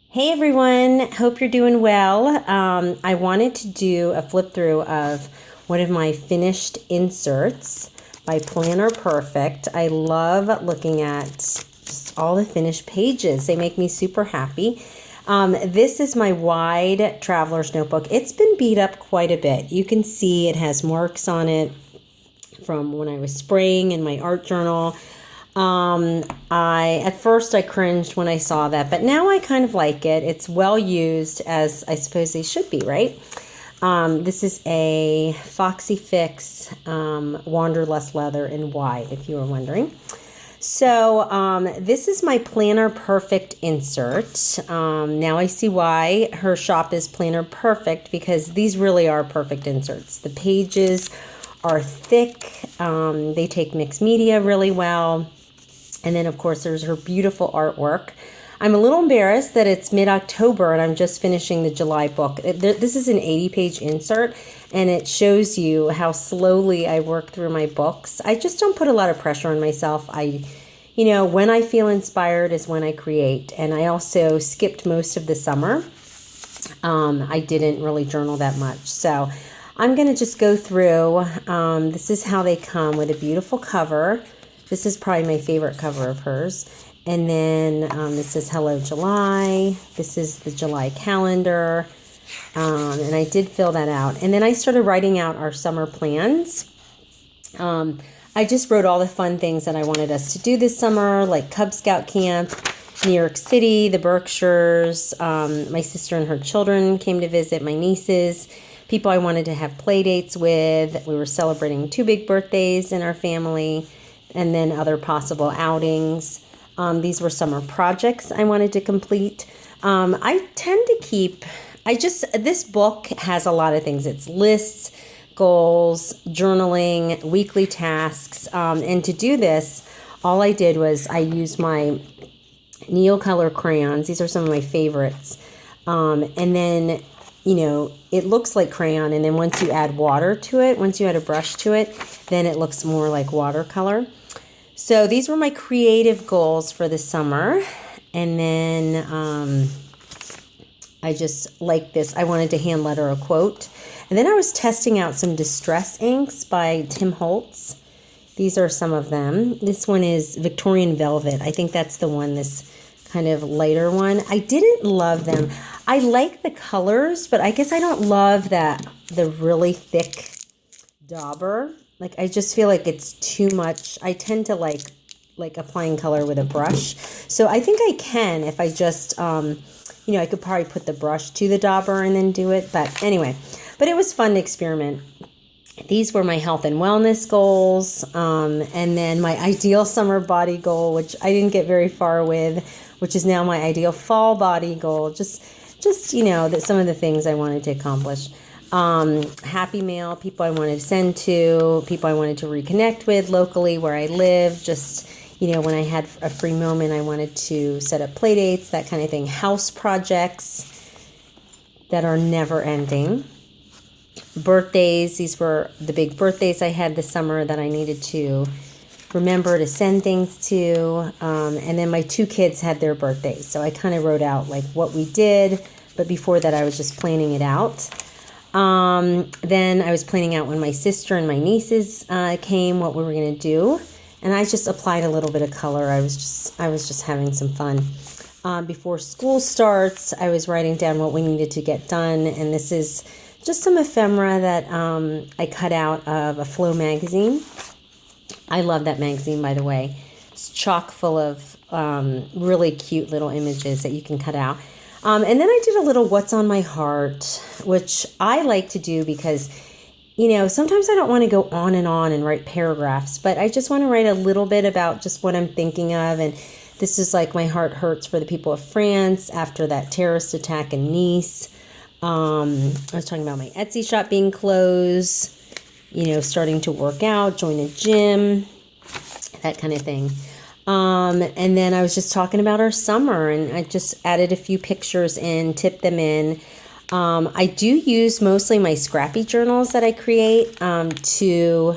Hey everyone, hope you're doing well. I wanted to do a flip through of one of my finished inserts by Planner Perfect. I love looking at just all the finished pages. They make me super happy. This is my wide traveler's notebook. It's been beat up quite a bit. You can see it has marks on it from when I was spraying in my art journal. At first I cringed when I saw that, but now I kind of like it. It's well used, as I suppose they should be, right? This is a Foxy Fix Wanderlust leather in wide, if you were wondering. So this is my Planner Perfect insert. Now I see why her shop is Planner Perfect, because these really are perfect inserts. The pages are thick. They take mixed media really well. And then, of course, there's her beautiful artwork. I'm a little embarrassed that it's mid-October and I'm just finishing the July book. This is an 80-page insert, and it shows you how slowly I work through my books. I just don't put a lot of pressure on myself. When I feel inspired is when I create. And I also skipped most of the summer. I didn't really journal that much. So I'm going to just go through. This is how they come, with a beautiful cover. This is probably my favorite cover of hers. And then this is Hello July. This is the July calendar. And I did fill that out. And then I started writing out our summer plans. I just wrote all the fun things that I wanted us to do this summer, like Cub Scout camp, New York City, the Berkshires. My sister and her children came to visit, my nieces, people I wanted to have play dates with. We were celebrating 2 big birthdays in our family, and then other possible outings. These were summer projects I wanted to complete. I tend to keep, this book has a lot of things. It's lists, goals, journaling, weekly tasks. And to do this, all I did was I used my Neocolor crayons. These are some of my favorites. And then, it looks like crayon. And then once you add water to it, once you add a brush to it, then it looks more like watercolor. So these were my creative goals for the summer. And then I just like this. I wanted to hand letter a quote. And then I was testing out some distress inks by Tim Holtz. These are some of them. This one is Victorian Velvet. I think that's the one, this kind of lighter one. I didn't love them. I like the colors, but I guess I don't love the really thick dauber. Like, I just feel like it's too much. I tend to like applying color with a brush. So I think I can, if I just, I could probably put the brush to the dauber and then do it. But anyway, but it was fun to experiment. These were my health and wellness goals. And then my ideal summer body goal, which I didn't get very far with, which is now my ideal fall body goal. Just that some of the things I wanted to accomplish. Happy mail, people I wanted to send to, people I wanted to reconnect with locally where I live. Just, when I had a free moment, I wanted to set up play dates, that kind of thing. House projects that are never ending. Birthdays, these were the big birthdays I had this summer that I needed to remember to send things to. And then my 2 kids had their birthdays. So I kind of wrote out like what we did, but before that I was just planning it out. Then I was planning out when my sister and my nieces came, what we were going to do. And I just applied a little bit of color. I was just having some fun. Before school starts, I was writing down what we needed to get done. And this is just some ephemera that I cut out of a Flow magazine. I love that magazine, by the way. It's chock full of really cute little images that you can cut out. And then I did a little what's on my heart, which I like to do because, sometimes I don't want to go on and write paragraphs, but I just want to write a little bit about just what I'm thinking of. And this is like, my heart hurts for the people of France after that terrorist attack in Nice. I was talking about my Etsy shop being closed, starting to work out, join a gym, that kind of thing. And then I was just talking about our summer, and I just added a few pictures in, tipped them in. I do use mostly my scrappy journals that I create to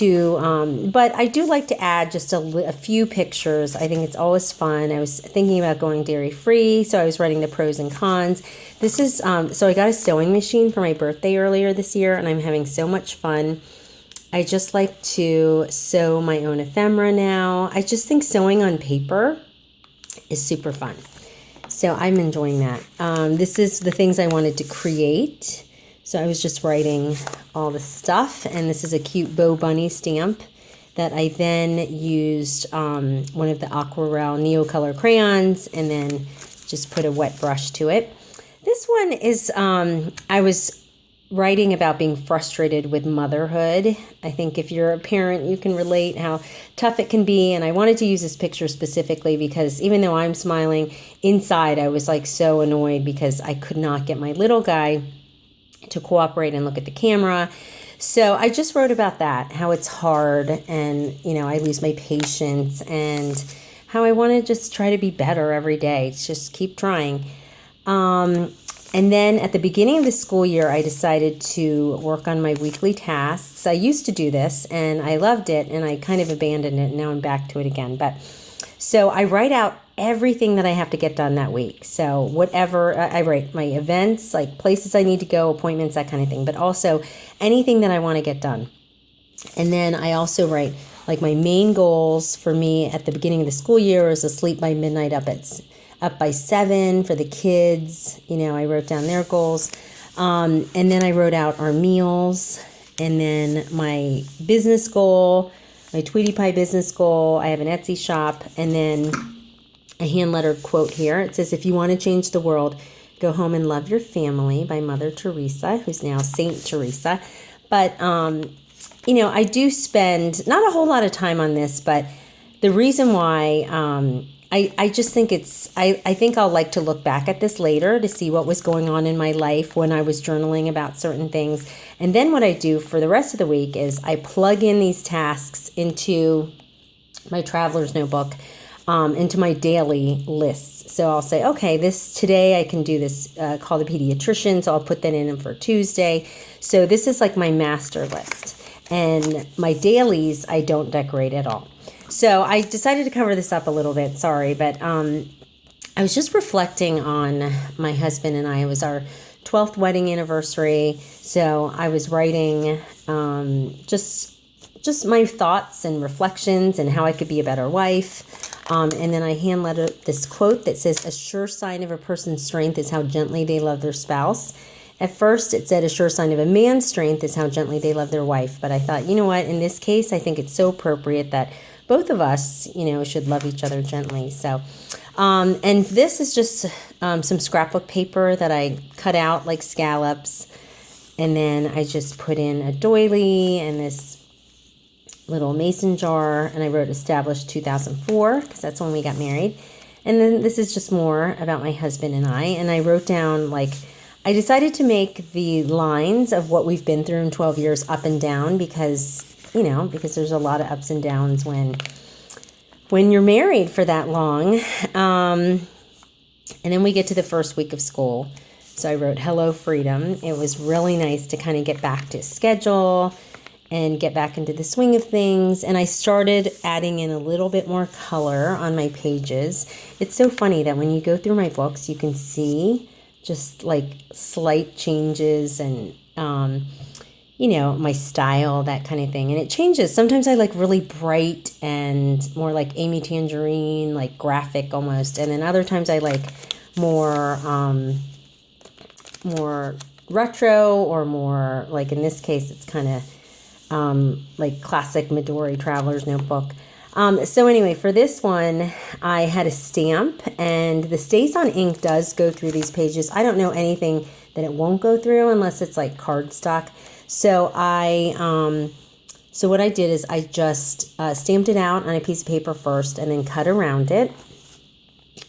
but I do like to add just a few pictures. I think it's always fun. I was thinking about going dairy free, so I was writing the pros and cons. This is, so I got a sewing machine for my birthday earlier this year, and I'm having so much fun. I just like to sew my own ephemera now. I just think sewing on paper is super fun. So I'm enjoying that. This is the things I wanted to create. So I was just writing all the stuff, and this is a cute Bo Bunny stamp that I then used one of the Aquarelle Neocolor crayons and then just put a wet brush to it. This one is, I was writing about being frustrated with motherhood. I think if you're a parent, you can relate how tough it can be. And I wanted to use this picture specifically because even though I'm smiling, inside I was like so annoyed because I could not get my little guy to cooperate and look at the camera. So I just wrote about that, how it's hard and, you know, I lose my patience and how I want to just try to be better every day. Just keep trying. And then at the beginning of the school year, I decided to work on my weekly tasks. I used to do this and I loved it and I kind of abandoned it. And now I'm back to it again. But so I write out everything that I have to get done that week. So whatever, I write my events, like places I need to go, appointments, that kind of thing, but also anything that I want to get done. And then I also write like my main goals for me at the beginning of the school year is to sleep by midnight, up by 7 for the kids. You know, I wrote down their goals. And then I wrote out our meals and then my business goal, my Tweety Pie business goal. I have an Etsy shop and then a hand-lettered quote here. It says, if you want to change the world, go home and love your family, by Mother Teresa, who's now Saint Teresa. But, you know, I do spend not a whole lot of time on this, but the reason why I just think I think I'll like to look back at this later to see what was going on in my life when I was journaling about certain things. And then what I do for the rest of the week is I plug in these tasks into my traveler's notebook, into my daily lists. So I'll say, okay, today I can do this, call the pediatrician. So I'll put that in for Tuesday. So this is like my master list. And my dailies, I don't decorate at all. So I decided to cover this up a little bit, sorry, but I was just reflecting on my husband and I. It was our 12th wedding anniversary. So I was writing just my thoughts and reflections and how I could be a better wife. And then I hand-lettered this quote that says, a sure sign of a person's strength is how gently they love their spouse. At first, it said a sure sign of a man's strength is how gently they love their wife. But I thought, you know what, in this case, I think it's so appropriate that both of us, you know, should love each other gently. So, and this is just some scrapbook paper that I cut out like scallops. And then I just put in a doily and this little mason jar, and I wrote established 2004 because that's when we got married. And then this is just more about my husband and I wrote down, like, I decided to make the lines of what we've been through in 12 years up and down because, you know, because there's a lot of ups and downs when you're married for that long. And then we get to the first week of school. So I wrote hello freedom. It was really nice to kind of get back to schedule and get back into the swing of things. And I started adding in a little bit more color on my pages. It's so funny that when you go through my books, you can see just like slight changes and, you know, my style, that kind of thing. And it changes. Sometimes I like really bright and more like Amy Tangerine, like graphic almost. And then other times I like more retro or more like, in this case, it's kind of like classic Midori Traveler's Notebook. So anyway, for this one, I had a stamp, and the Stays on Ink does go through these pages. I don't know anything that it won't go through unless it's like cardstock. So so what I did is I just stamped it out on a piece of paper first and then cut around it.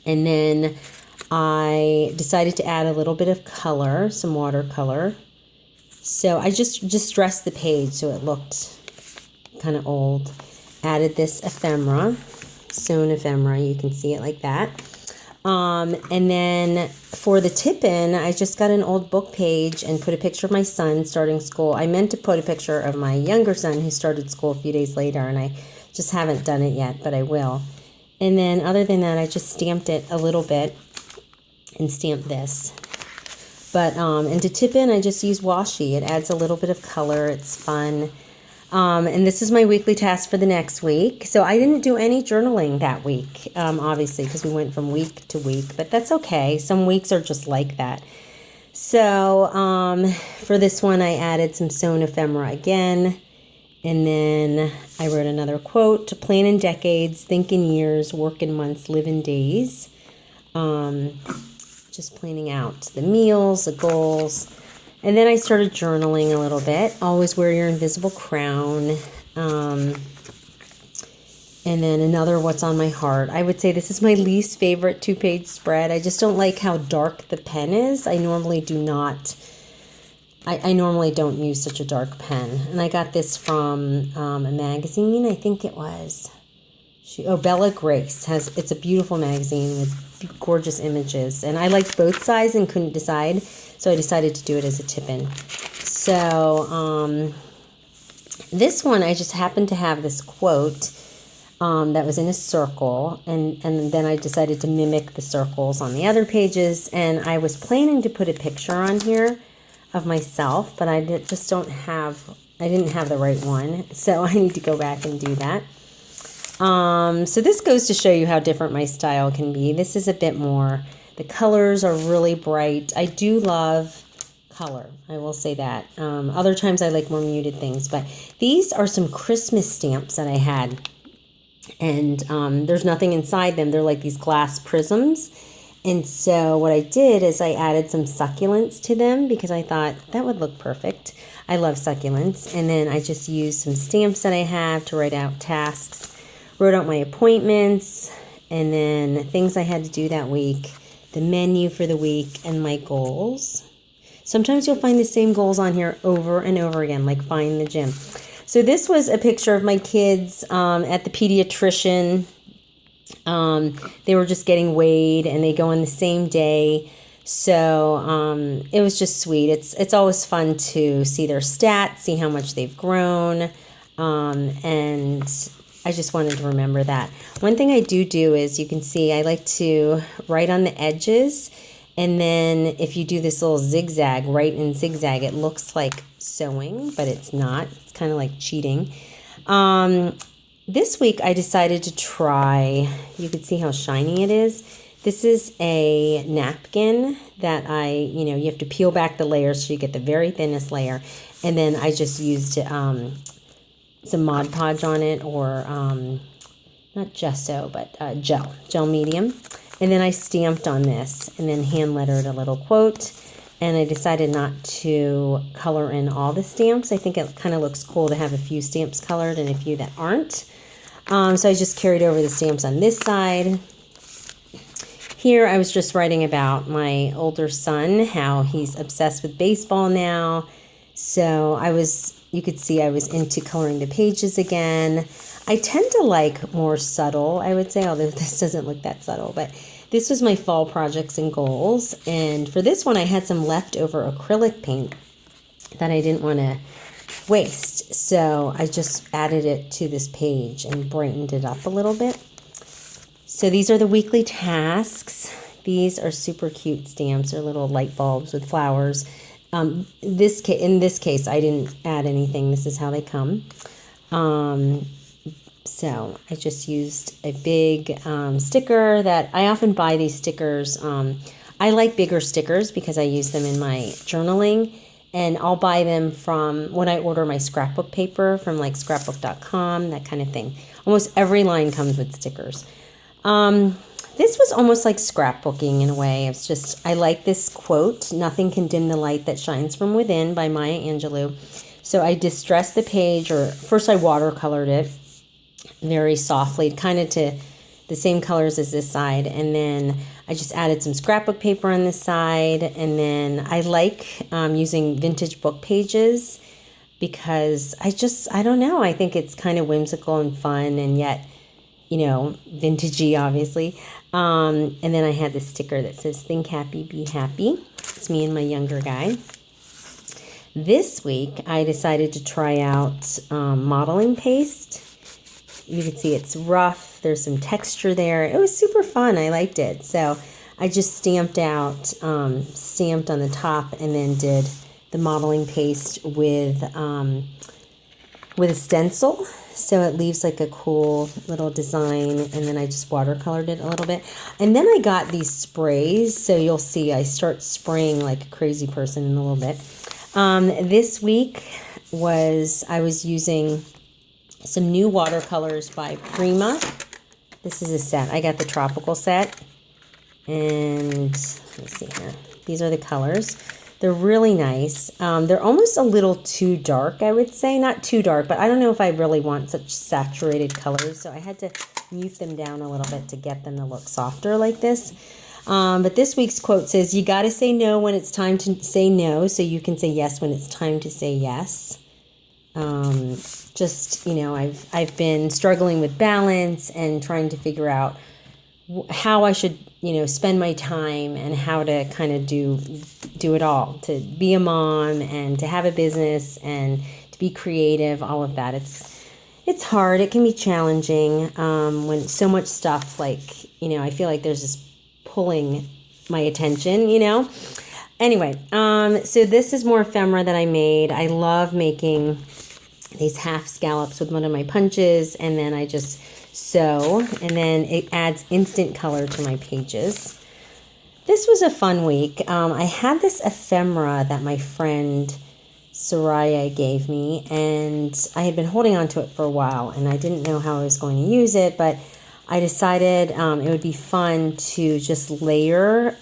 And then I decided to add a little bit of color, some watercolor. So I just dressed the page so it looked kind of old. Added this ephemera, sewn ephemera. You can see it like that. And then for the tip-in, I just got an old book page and put a picture of my son starting school. I meant to put a picture of my younger son who started school a few days later, and I just haven't done it yet, but I will. And then other than that, I just stamped it a little bit and stamped this. But, and to tip in, I just use washi. It adds a little bit of color. It's fun. And this is my weekly task for the next week. So I didn't do any journaling that week, obviously, because we went from week to week. But that's okay. Some weeks are just like that. So for this one, I added some sewn ephemera again. And then I wrote another quote: to plan in decades, think in years, work in months, live in days. Just planning out the meals, the goals. And then I started journaling a little bit. Always wear your invisible crown. And then another what's on my heart. I would say this is my least favorite 2-page spread. I just don't like how dark the pen is. I normally do not. I normally don't use such a dark pen. And I got this from a magazine. I think it was. Bella Grace. It's a beautiful magazine with gorgeous images. And I liked both sides and couldn't decide. So I decided to do it as a tip-in. So this one, I just happened to have this quote that was in a circle. And then I decided to mimic the circles on the other pages. And I was planning to put a picture on here of myself, but I didn't have the right one. So I need to go back and do that. So this goes to show you how different my style can be. This is a bit more, the colors are really bright. I do love color, I will say that. Other times I like more muted things, but these are some Christmas stamps that I had. And there's nothing inside them. They're like these glass prisms. And so what I did is I added some succulents to them because I thought that would look perfect. I love succulents. And then I just used some stamps that I have to write out tasks. Wrote out my appointments, and then things I had to do that week, the menu for the week, and my goals. Sometimes you'll find the same goals on here over and over again, like find the gym. So this was a picture of my kids at the pediatrician. They were just getting weighed, and they go on the same day. So it was just sweet. It's always fun to see their stats, see how much they've grown, and I just wanted to remember that. One thing I do is, you can see, I like to write on the edges, and then if you do this little zigzag, write in zigzag, it looks like sewing, but it's not. It's kind of like cheating. This week I decided to try, you can see how shiny it is. This is a napkin that you have to peel back the layers so you get the very thinnest layer. And then I just used some Mod Podge on it, or not gesso, but gel medium. And then I stamped on this and then hand lettered a little quote. And I decided not to color in all the stamps. I think it kind of looks cool to have a few stamps colored and a few that aren't. So I just carried over the stamps on this side. Here I was just writing about my older son, how he's obsessed with baseball now. So you could see I was into coloring the pages again. I tend to like more subtle, I would say, although this doesn't look that subtle, but this was my fall projects and goals. And for this one, I had some leftover acrylic paint that I didn't want to waste. So I just added it to this page and brightened it up a little bit. So these are the weekly tasks. These are super cute stamps. They're little light bulbs with flowers. In this case, I didn't add anything. This is how they come. So I just used a big sticker that I often buy these stickers. I like bigger stickers because I use them in my journaling. And I'll buy them from when I order my scrapbook paper from like scrapbook.com, that kind of thing. Almost every line comes with stickers. This was almost like scrapbooking in a way. It's just, I like this quote, "Nothing can dim the light that shines from within" by Maya Angelou. So I distressed the page, or first I watercolored it very softly, kind of to the same colors as this side. And then I just added some scrapbook paper on this side. And then I like using vintage book pages because I don't know, I think it's kind of whimsical and fun, and yet, vintagey, obviously. And then I had this sticker that says, think happy, be happy. It's me and my younger guy. This week, I decided to try out modeling paste. You can see it's rough. There's some texture there. It was super fun. I liked it. So I just stamped on the top, and then did the modeling paste with a stencil. So it leaves like a cool little design, and then I just watercolored it a little bit. And then I got these sprays, so you'll see I start spraying like a crazy person in a little bit. This week I was using some new watercolors by Prima. This is a set. I got the tropical set. And let's see here. These are the colors. They're really nice. They're almost a little too dark, I would say. Not too dark, but I don't know if I really want such saturated colors. So I had to mute them down a little bit to get them to look softer like this. But this week's quote says, you got to say no when it's time to say no, so you can say yes when it's time to say yes. I've been struggling with balance and trying to figure out how I should, spend my time, and how to kind of do it all, to be a mom and to have a business and to be creative, all of that. It's hard. It can be challenging when so much stuff, I feel like there's this pulling my attention, Anyway, so this is more ephemera that I made. I love making these half scallops with one of my punches, and then I just sew, and then it adds instant color to my pages. This was a fun week. I had this ephemera that my friend Soraya gave me, and I had been holding on to it for a while, and I didn't know how I was going to use it, but I decided it would be fun to just layer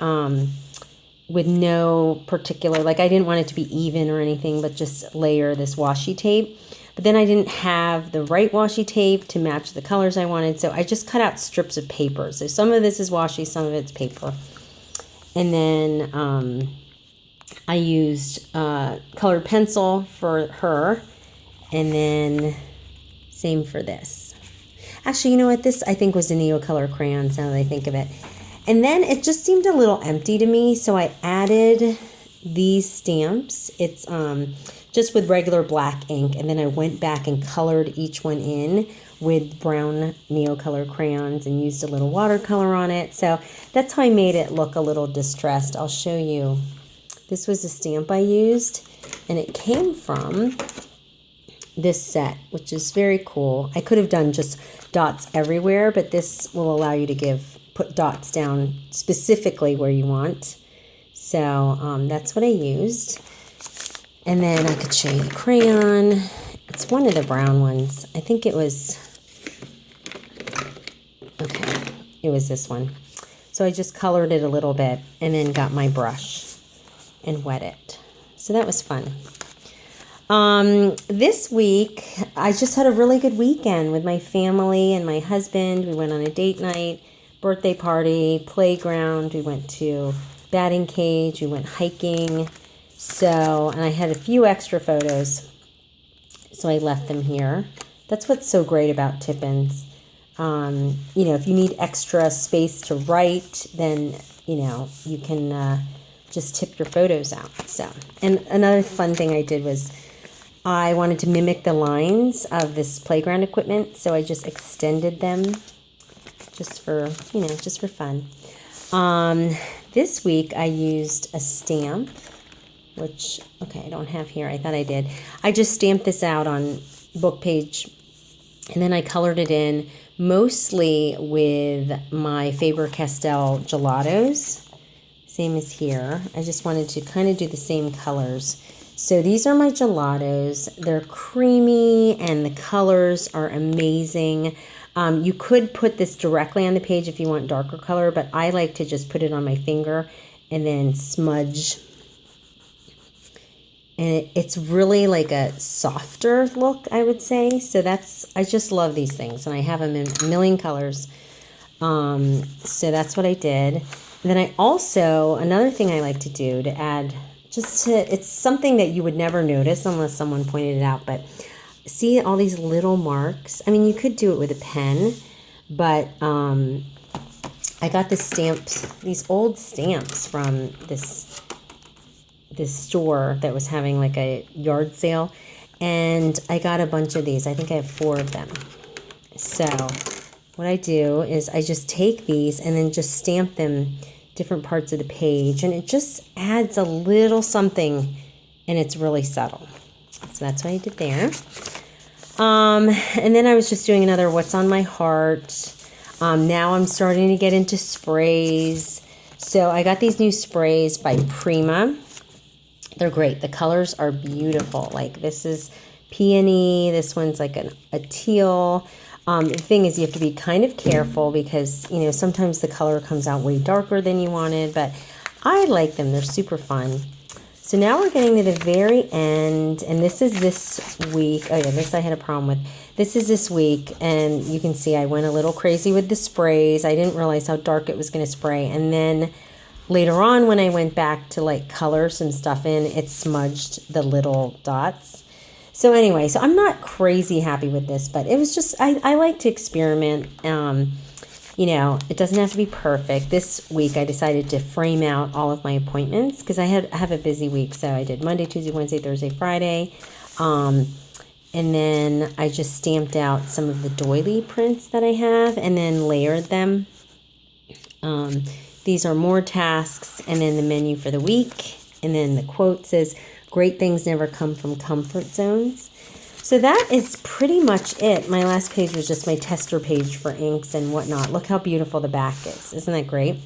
with no particular, I didn't want it to be even or anything, but just layer this washi tape. But then I didn't have the right washi tape to match the colors I wanted, so I just cut out strips of paper. So some of this is washi, some of it's paper. And then I used colored pencil for her, and then same for this. Actually, you know what? This I think was a Neocolor crayons, now that I think of it. And then it just seemed a little empty to me, so I added these stamps. It's just with regular black ink, and then I went back and colored each one in with brown Neocolor crayons and used a little watercolor on it. So that's how I made it look a little distressed. I'll show you. This was a stamp I used, and it came from this set, which is very cool. I could have done just dots everywhere, but this will allow you to put dots down specifically where you want. So that's what I used. And then I could show you the crayon. It's one of the brown ones. I think it was, it was this one. So I just colored it a little bit and then got my brush and wet it. So that was fun. This week, I just had a really good weekend with my family and my husband. We went on a date night, birthday party, playground. We went to batting cage. We went hiking. And I had a few extra photos, so I left them here. That's what's so great about Tippins. If you need extra space to write, then, you can just tip your photos out. And another fun thing I did was I wanted to mimic the lines of this playground equipment, so I just extended them just for fun. This week I used a stamp, which, I don't have here. I thought I did. I just stamped this out on book page, and then I colored it in mostly with my Faber-Castell gelatos. Same as here. I just wanted to kind of do the same colors. So these are my gelatos. They're creamy, and the colors are amazing. You could put this directly on the page if you want darker color, but I like to just put it on my finger and then smudge. And it's really like a softer look, I would say. So I just love these things, and I have them in a million colors. So that's what I did. And then I also, another thing I like to do to add, it's something that you would never notice unless someone pointed it out, but see all these little marks? I mean, you could do it with a pen, but I got these old stamps from this store that was having like a yard sale, and I got a bunch of these. I think I have 4 of them. So what I do is I just take these and then just stamp them different parts of the page, and it just adds a little something, and it's really subtle. So that's what I did there. And then I was just doing another What's on My Heart. Now I'm starting to get into sprays. So I got these new sprays by Prima. They're great. The colors are beautiful. Like this is peony. This one's like a teal. The thing is you have to be kind of careful because, you know, sometimes the color comes out way darker than you wanted, but I like them. They're super fun. So now we're getting to the very end, and this is this week. Oh yeah, this I had a problem with. This is this week, and you can see I went a little crazy with the sprays. I didn't realize how dark it was going to spray, and then later on when I went back to like color some stuff in, it smudged the little dots. So anyway, so I'm not crazy happy with this, but it was just, I like to experiment. You know, it doesn't have to be perfect. This week I decided to frame out all of my appointments because I have a busy week. So I did Monday, Tuesday, Wednesday, Thursday, Friday. And then I just stamped out some of the doily prints that I have and then layered them. These are more tasks, and then the menu for the week. And then the quote says, "Great things never come from comfort zones." So that is pretty much it. My last page was just my tester page for inks and whatnot. Look how beautiful the back is. Isn't that great?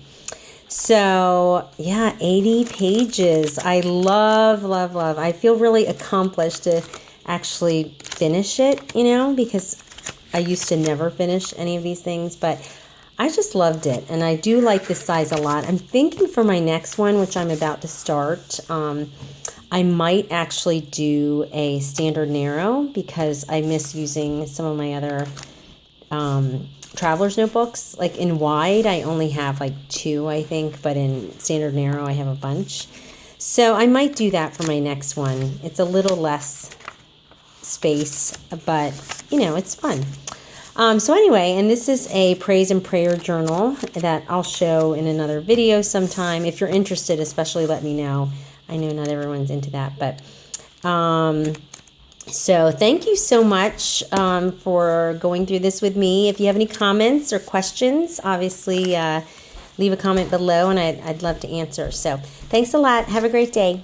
So yeah, 80 pages. I love, love, love. I feel really accomplished to actually finish it, you know, because I used to never finish any of these things, but I just loved it. And I do like this size a lot. I'm thinking for my next one, which I'm about to start, I might actually do a standard narrow because I miss using some of my other traveler's notebooks. Like in wide, I only have like 2, I think, but in standard narrow, I have a bunch. So I might do that for my next one. It's a little less space, but you know, it's fun. So anyway, and this is a praise and prayer journal that I'll show in another video sometime. If you're interested, especially let me know. I know not everyone's into that, but so thank you so much for going through this with me. If you have any comments or questions, obviously leave a comment below, and I'd love to answer. So thanks a lot. Have a great day.